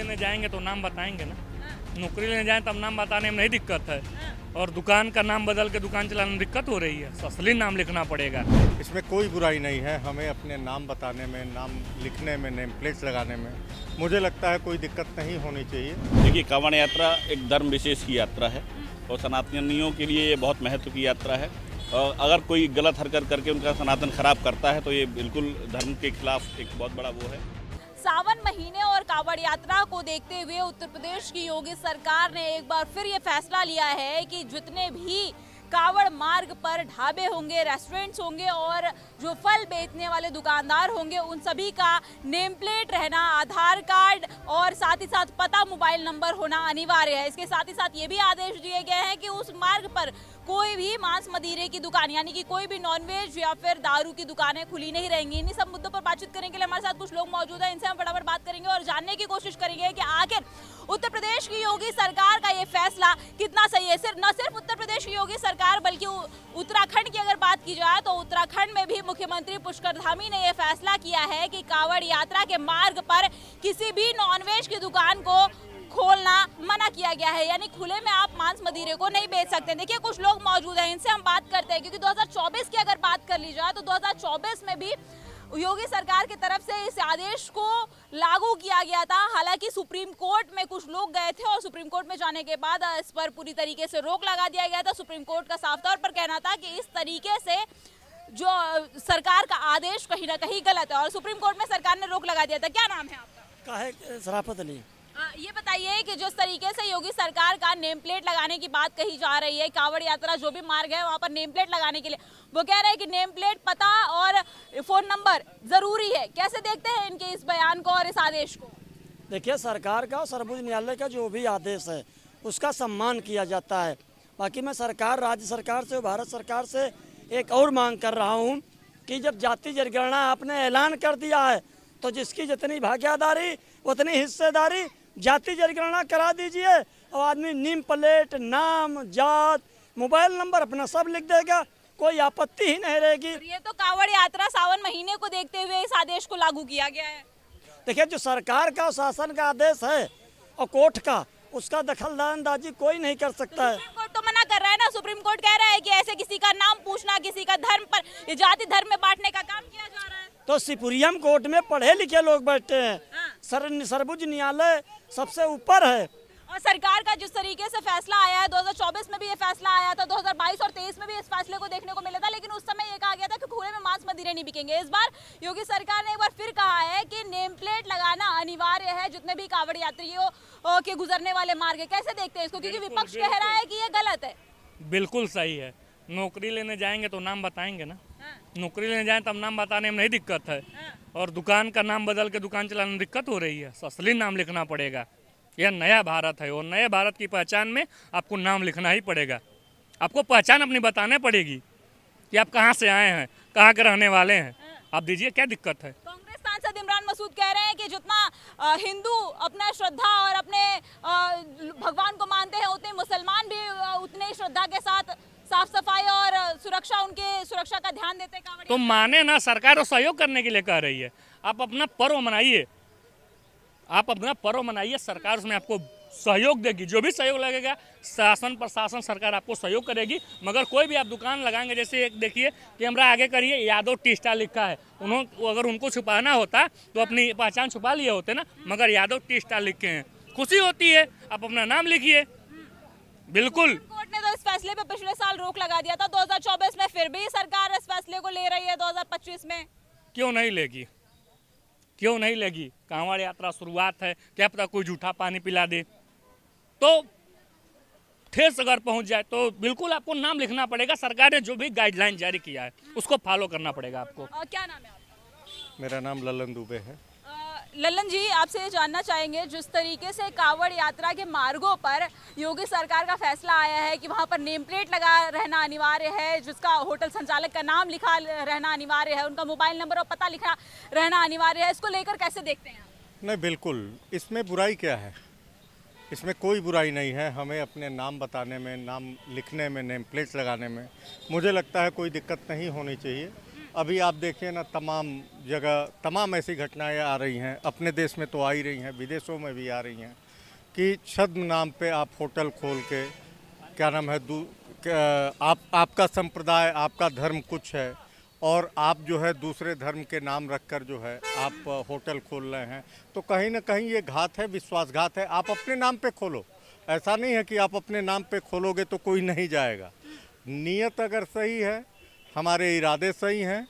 लेने जाएंगे तो नाम बताएंगे ना। नौकरी लेने जाएं तब नाम बताने में नहीं दिक्कत है, और दुकान का नाम बदल के दुकान चलाने में दिक्कत हो रही है। असली नाम लिखना पड़ेगा। इसमें कोई बुराई नहीं है, हमें अपने नाम बताने में, नाम लिखने में, नेम प्लेट्स लगाने में मुझे लगता है कोई दिक्कत नहीं होनी चाहिए। देखिए, कांवड़ यात्रा एक धर्म विशेष की यात्रा है और सनातनियों के लिए ये बहुत महत्व की यात्रा है। और अगर कोई गलत हरकत करके उनका सनातन खराब करता है तो ये बिल्कुल धर्म के खिलाफ एक बहुत बड़ा वो है। सावन महीने और कांवड़ यात्रा को देखते हुए उत्तर प्रदेश की योगी सरकार ने एक बार फिर ये फैसला लिया है कि जितने भी कांवड़ मार्ग पर ढाबे होंगे, रेस्टोरेंट्स होंगे और जो फल बेचने वाले दुकानदार होंगे, उन सभी का नेम प्लेट रहना, आधार कार्ड और साथ ही साथ पता, मोबाइल नंबर होना अनिवार्य है। इसके साथ ही साथ ये भी आदेश दिए गए हैं कि उस मार्ग पर कोई भी मांस मदिरे की दुकान यानी कि कोई भी नॉनवेज या फिर दारू की दुकानें खुली नहीं रहेंगी। इन्हीं सब मुद्दों पर बातचीत करने के लिए हमारे साथ कुछ लोग मौजूद हैं। इनसे हम फटाफट बात करेंगे और जानने की कोशिश करेंगे कि आखिर उत्तर प्रदेश की योगी सरकार का ये फैसला कितना सही है। न सिर्फ उत्तर प्रदेश की योगी सरकार बल्कि उत्तराखंड की अगर बात की जाए तो उत्तराखंड में भी मुख्यमंत्री पुष्कर धामी ने यह फैसला किया है कि कांवड़ यात्रा के मार्ग पर किसी भी नॉनवेज की दुकान को खोलना मना किया गया है, यानी खुले में आप मांस मदिरे को नहीं बेच सकते। देखिए, कुछ लोग मौजूद हैं, इनसे हम बात करते हैं क्योंकि 2024 की अगर बात कर ली जाए तो 2024 में भी योगी सरकार की तरफ से इस आदेश को लागू किया गया था। हालांकि सुप्रीम कोर्ट में कुछ लोग गए थे और सुप्रीम कोर्ट में जाने के बाद इस पर पूरी तरीके से रोक लगा दिया गया था। सुप्रीम कोर्ट का साफ तौर पर कहना था कि इस तरीके से जो सरकार का आदेश कहीं ना कहीं गलत है और सुप्रीम कोर्ट में सरकार ने रोक लगा दिया था। क्या नाम है आपका? काहे सराफत अली। ये बताइए कि जिस तरीके से योगी सरकार का नेम प्लेट लगाने की बात कही जा रही है, कांवड़ यात्रा जो भी मार्ग है वहाँ पर नेम प्लेट लगाने के लिए वो कह रहे हैं कि नेम प्लेट, पता और फोन नंबर जरूरी है। कैसे देखते हैं इनके इस बयान को और इस आदेश को? देखिए, सरकार का, सर्वोच्च न्यायालय का जो भी आदेश है उसका सम्मान किया जाता है। बाकी मैं सरकार, राज्य सरकार से, भारत सरकार से एक और मांग कर रहा हूँ कि जब जाति जनगणना आपने ऐलान कर दिया है तो जिसकी जितनी भागीदारी उतनी हिस्सेदारी जाति जनगणना करा दीजिए और आदमी नेम प्लेट, नाम, जात, मोबाइल नंबर अपना सब लिख देगा, कोई आपत्ति ही नहीं रहेगी। ये तो कांवड़ यात्रा सावन महीने को देखते हुए इस आदेश को लागू किया गया है। देखिए, जो सरकार का शासन का आदेश है और कोर्ट का, उसका दखलंदाजी कोई नहीं कर सकता है। सुप्रीम कोर्ट तो मना कर रहा है ना। सुप्रीम कोर्ट कह रहा है कि ऐसे किसी का नाम पूछना, किसी का धर्म पर, ये जाति धर्म में बांटने का काम किया जा रहा है। तो सुप्रीम कोर्ट में पढ़े लिखे लोग बैठते हैं। सर्वोच्च न्यायालय सबसे ऊपर है। और सरकार का जिस तरीके से फैसला आया है, 2024 में भी ये फैसला आया था, 2022 और 23 में भी इस फैसले को देखने को मिला था, लेकिन उस समय ये कहा गया था कि खुले में मांस मदिरे नहीं बिकेंगे। इस बार योगी सरकार ने एक बार फिर कहा है कि नेम प्लेट लगाना अनिवार्य है जितने भी कांवड़ यात्रियों के गुजरने वाले मार्ग है। कैसे देखते हैं इसको, क्योंकि विपक्ष कह रहा है कि ये गलत है? बिल्कुल सही है। नौकरी लेने जाएंगे तो नाम बताएंगे ना। नौकरी लेने जाएं तब नाम बताने में नहीं दिक्कत है, और दुकान का नाम बदल के दुकान चलाने में दिक्कत हो रही है। असली नाम लिखना पड़ेगा। यह नया भारत है और नए भारत की पहचान में आपको नाम लिखना ही पड़ेगा। आपको पहचान अपनी बताने पड़ेगी कि आप कहाँ से आए हैं, कहाँ के रहने वाले हैं। आप दीजिए, क्या दिक्कत है? कांग्रेस सांसद इमरान मसूद कह रहे हैं कि जितना हिंदू अपना श्रद्धा और अपने भगवान को मानते हैं, उतने मुसलमान भी उतने श्रद्धा के साथ साफ सफाई और सुरक्षा का ध्यान देते हैं। तो माने ना, सरकार तो सहयोग करने के लिए कह रही है। आप अपना पर्व मनाइए, आप अपना पर्व मनाइए, सरकार उसमें आपको सहयोग देगी। जो भी सहयोग लगेगा, शासन प्रशासन सरकार आपको सहयोग करेगी। मगर कोई भी आप दुकान लगाएंगे, जैसे एक देखिए, कैमरा आगे करिए, यादव टी स्टाल लिखा है। अगर उनको छुपाना होता तो अपनी पहचान छुपा लिए होते ना, मगर यादव टी स्टाल लिखे हैं। खुशी होती है, आप अपना नाम लिखिए। बिल्कुल। कोर्ट ने तो इस फैसले पे पिछले साल रोक लगा दिया था 2024 में, फिर भी सरकार इस फैसले को ले रही है 2025 में। क्यों नहीं लेगी? क्यों नहीं लेगी? कांवड़ यात्रा शुरुआत है, क्या पता कोई झूठा पानी पिला दे, तो ठेस अगर पहुंच जाए तो बिल्कुल आपको नाम लिखना पड़ेगा। सरकार ने जो भी गाइडलाइन जारी किया है उसको फॉलो करना पड़ेगा आपको। क्या नाम है आपका? मेरा नाम ललन दुबे है। ललन जी, आपसे ये जानना चाहेंगे, जिस तरीके से कांवड़ यात्रा के मार्गों पर योगी सरकार का फैसला आया है कि वहां पर नेम प्लेट लगा रहना अनिवार्य है, जिसका होटल संचालक का नाम लिखा रहना अनिवार्य है, उनका मोबाइल नंबर और पता लिखा रहना अनिवार्य है, इसको लेकर कैसे देखते हैं? नहीं, बिल्कुल, इसमें बुराई क्या है? इसमें कोई बुराई नहीं है। हमें अपने नाम बताने में, नाम लिखने में, नेम प्लेट्स लगाने में मुझे लगता है कोई दिक्कत नहीं होनी चाहिए। अभी आप देखिए ना, तमाम जगह तमाम ऐसी घटनाएं आ रही हैं, अपने देश में तो आ ही रही हैं, विदेशों में भी आ रही हैं कि छद्म नाम पे आप होटल खोल के, क्या नाम है, आपका संप्रदाय, आपका धर्म कुछ है और आप जो है दूसरे धर्म के नाम रखकर जो है आप होटल खोल रहे हैं, तो कहीं ना कहीं ये घात है, विश्वासघात है। आप अपने नाम पे खोलो, ऐसा नहीं है कि आप अपने नाम पे खोलोगे तो कोई नहीं जाएगा। नीयत अगर सही है, हमारे इरादे सही हैं,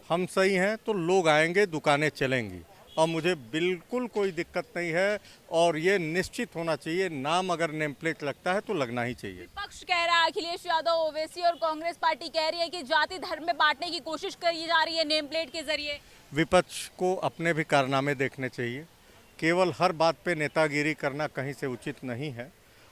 हम सही हैं, तो लोग आएंगे, दुकानें चलेंगी और मुझे बिल्कुल कोई दिक्कत नहीं है। और ये निश्चित होना चाहिए, नाम अगर नेम प्लेट लगता है तो लगना ही चाहिए। विपक्ष कह रहा है, अखिलेश यादव ओवैसी और कांग्रेस पार्टी कह रही है कि जाति धर्म में बांटने की कोशिश करी जा रही है नेम प्लेट के जरिए। विपक्ष को अपने भी कारनामे देखने चाहिए। केवल हर बात पे नेतागिरी करना कहीं से उचित नहीं है।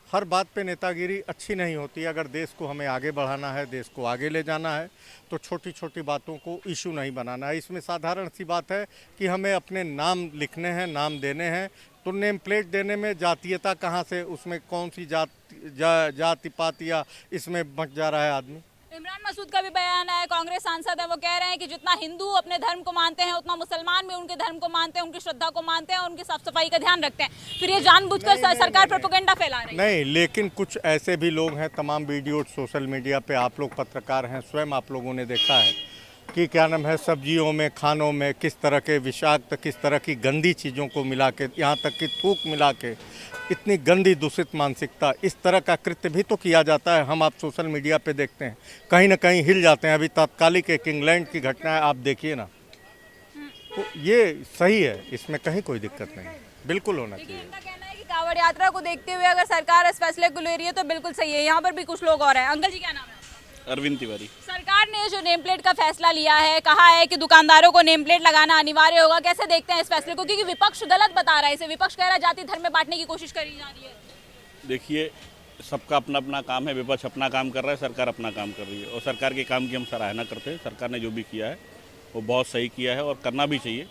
हर बात पे नेतागिरी अच्छी नहीं होती। अगर देश को हमें आगे बढ़ाना है, देश को आगे ले जाना है, तो छोटी छोटी बातों को इशू नहीं बनाना है। इसमें साधारण सी बात है कि हमें अपने नाम लिखने हैं, नाम देने हैं, तो नेम प्लेट देने में जातीयता कहाँ से, उसमें कौन सी जाति पात या इसमें बंट जा रहा है आदमी। इमरान मसूद का भी बयान है, कांग्रेस सांसद है, वो कह रहे हैं कि जितना हिंदू अपने धर्म को मानते हैं उतना मुसलमान भी उनके धर्म को मानते हैं, उनकी श्रद्धा को मानते हैं और उनकी साफ सफाई का ध्यान रखते हैं। फिर ये जानबूझकर सरकार प्रोपेगेंडा फैला रही है। नहीं, लेकिन कुछ ऐसे भी लोग हैं, तमाम वीडियो सोशल मीडिया पे, आप लोग पत्रकार हैं, स्वयं आप लोगों ने देखा है कि क्या नाम है, सब्जियों में, खानों में किस तरह के विषाक्त, किस तरह की गंदी चीज़ों को मिला के, यहाँ तक कि थूक मिला के, इतनी गंदी दूषित मानसिकता, इस तरह का कृत्य भी तो किया जाता है। हम आप सोशल मीडिया पे देखते हैं, कहीं ना कहीं हिल जाते हैं। अभी तात्कालिक एक इंग्लैंड की घटना है, आप देखिए ना, तो ये सही है, इसमें कहीं कोई दिक्कत नहीं, बिल्कुल होना चाहिए। इनका कहना है कि कांवड़ यात्रा को देखते हुए अगर सरकार इस फैसले को ले रही है तो बिल्कुल सही है। यहाँ पर भी कुछ लोग और हैं। अंकल जी, क्या नाम है? अरविंद तिवारी। सरकार ने जो नेम प्लेट का फैसला लिया है, कहा है कि दुकानदारों को नेम प्लेट लगाना अनिवार्य होगा, कैसे देखते हैं इस फैसले को? क्योंकि विपक्ष गलत बता रहा है इसे, विपक्ष कह रहा है जाति धर्म में बांटने की कोशिश करी जा रही है। देखिए, सबका अपना अपना काम है, विपक्ष अपना काम कर रहा है, सरकार अपना काम कर रही है और सरकार के काम की हम सराहना करते हैं। सरकार ने जो भी किया है वो बहुत सही किया है और करना भी चाहिए।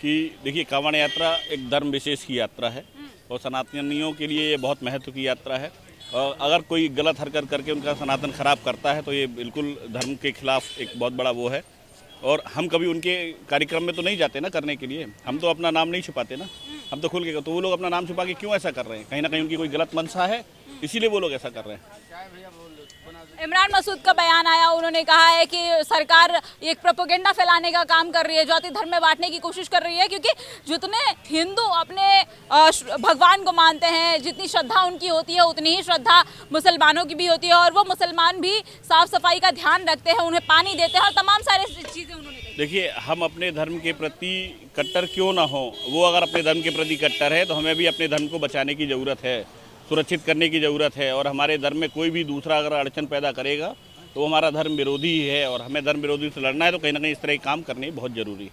कि देखिए, कांवड़ यात्रा एक धर्म विशेष की यात्रा है और सनातनियों के लिए ये बहुत महत्व की यात्रा है। और अगर कोई गलत हरकत करके उनका सनातन खराब करता है तो ये बिल्कुल धर्म के खिलाफ एक बहुत बड़ा वो है। और हम कभी उनके कार्यक्रम में तो नहीं जाते ना करने के लिए, हम तो अपना नाम नहीं छुपाते ना, हम तो खुल के, तो वो लोग अपना नाम छुपा के क्यों ऐसा कर रहे हैं? कहीं ना कहीं उनकी कोई गलत मंशा है, इसीलिए वो लोग ऐसा कर रहे हैं। इमरान मसूद का बयान आया, उन्होंने कहा है कि सरकार एक प्रोपेगेंडा फैलाने का काम कर रही है, जाति धर्म में बांटने की कोशिश कर रही है। क्योंकि जितने हिंदू अपने भगवान को मानते हैं, जितनी श्रद्धा उनकी होती है उतनी ही श्रद्धा मुसलमानों की भी होती है और वो मुसलमान भी साफ सफाई का ध्यान रखते हैं, उन्हें पानी देते हैं और तमाम सारे चीज़ें उन्होंने कही। देखिए, हम अपने धर्म के प्रति कट्टर क्यों ना हो, वो अगर अपने धर्म के प्रति कट्टर है तो हमें भी अपने धर्म को बचाने की ज़रूरत है, सुरक्षित करने की ज़रूरत है। और हमारे धर्म में कोई भी दूसरा अगर अड़चन पैदा करेगा तो हमारा धर्म विरोधी ही है और हमें धर्म विरोधी से लड़ना है, तो कहीं ना कहीं इस तरह के काम करने बहुत ज़रूरी है।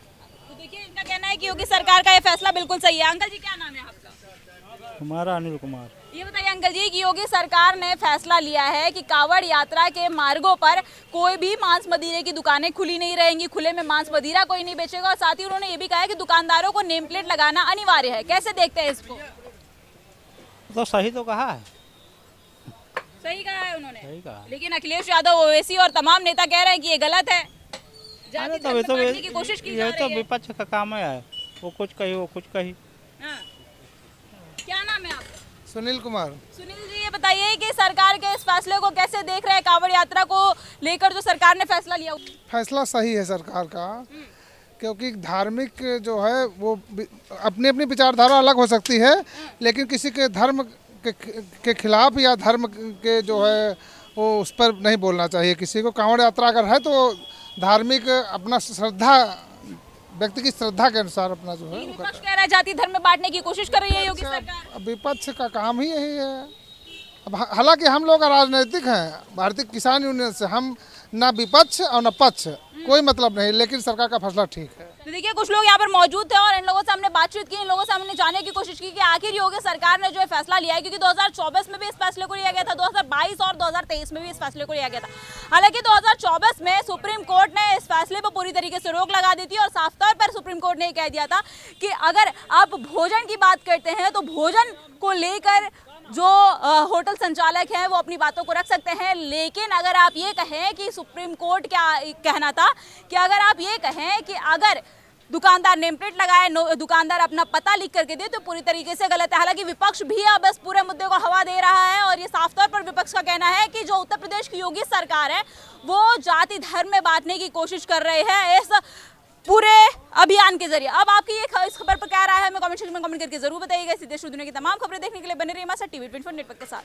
तो देखिए, इनका कहना है कि योगी सरकार का ये फैसला बिल्कुल सही है। अंकल जी, क्या नाम है आपका? हमारा अनिल कुमार। ये बताइए अंकल जी कि योगी सरकार ने फैसला लिया है कि कांवड़ यात्रा के मार्गों पर कोई भी मांस मदिरे की दुकानें खुली नहीं रहेंगी, खुले में मांस मदिरा कोई नहीं बेचेगा। और साथ ही उन्होंने ये भी कहा है कि दुकानदारों को नेम प्लेट लगाना अनिवार्य है। कैसे देखते हैं इसको? तो सही तो कहा है, सही कहा है उन्होंने, सही कहा। लेकिन अखिलेश यादव, ओवैसी और तमाम नेता कह रहे हैं कि ये गलत है, जाति अरे धर्म में बांटने की कोशिश की जा ये तो रही है। विपक्ष का काम है, वो कुछ कही वो कुछ कही। हाँ। क्या नाम है आपका? सुनील कुमार। सुनील जी, ये बताइए कि सरकार के इस फैसले को कैसे देख रहे हैं? कांवड़ यात्रा को लेकर जो सरकार ने फैसला लिया, फैसला सही है सरकार का, क्योंकि धार्मिक जो है वो अपनी अपनी विचारधारा अलग हो सकती है, लेकिन किसी के धर्म के खिलाफ या धर्म के जो है वो उस पर नहीं बोलना चाहिए किसी को। कांवड़ यात्रा अगर है तो धार्मिक अपना श्रद्धा, व्यक्ति की श्रद्धा के अनुसार अपना जो है। विपक्ष कह रहा है जाति धर्म में बांटने की कोशिश कर रही है योगी सरकार। विपक्ष का काम ही यही है। अब हालांकि हम लोग राजनीतिक हैं, भारतीय किसान यूनियन से, हम ना विपक्ष और न पक्ष, कोई मतलब नहीं, लेकिन सरकार का फैसला ठीक है। तो देखिए, कुछ लोग यहाँ पर मौजूद थे और इन लोगों से हमने बातचीत की, इन लोगों से हमने जानने की कोशिश की कि आखिर योगी सरकार ने जो है फैसला लिया है। क्योंकि 2024 में भी इस फैसले को लिया गया था, 2022 और 2023 में भी इस फैसले को लिया गया था। हालांकि 2024 में सुप्रीम कोर्ट ने इस फैसले पर पूरी तरीके से रोक लगा दी थी और साफ तौर पर सुप्रीम कोर्ट ने कह दिया था कि अगर आप भोजन की बात करते हैं तो भोजन को लेकर जो होटल संचालक हैं वो अपनी बातों को रख सकते हैं, लेकिन अगर आप ये कहें कि सुप्रीम कोर्ट क्या कहना था कि अगर आप ये कहें कि अगर दुकानदार नेम प्लेट लगाए, दुकानदार अपना पता लिख करके दे, तो पूरी तरीके से गलत है। हालांकि विपक्ष भी अब इस पूरे मुद्दे को हवा दे रहा है और ये साफ तौर पर विपक्ष का कहना है कि जो उत्तर प्रदेश की योगी सरकार है वो जाति धर्म में बांटने की कोशिश कर रहे हैं इस पूरे अभियान के जरिए। अब आपकी ये इस खबर पर क्या राय है, हमें कमेंट सेक्शन में कमेंट करके जरूर बताइएगा। सीधे दुनिया की तमाम खबरें देखने के लिए बने रहिए हमारे साथ टीवी 24 नेटवर्क के साथ।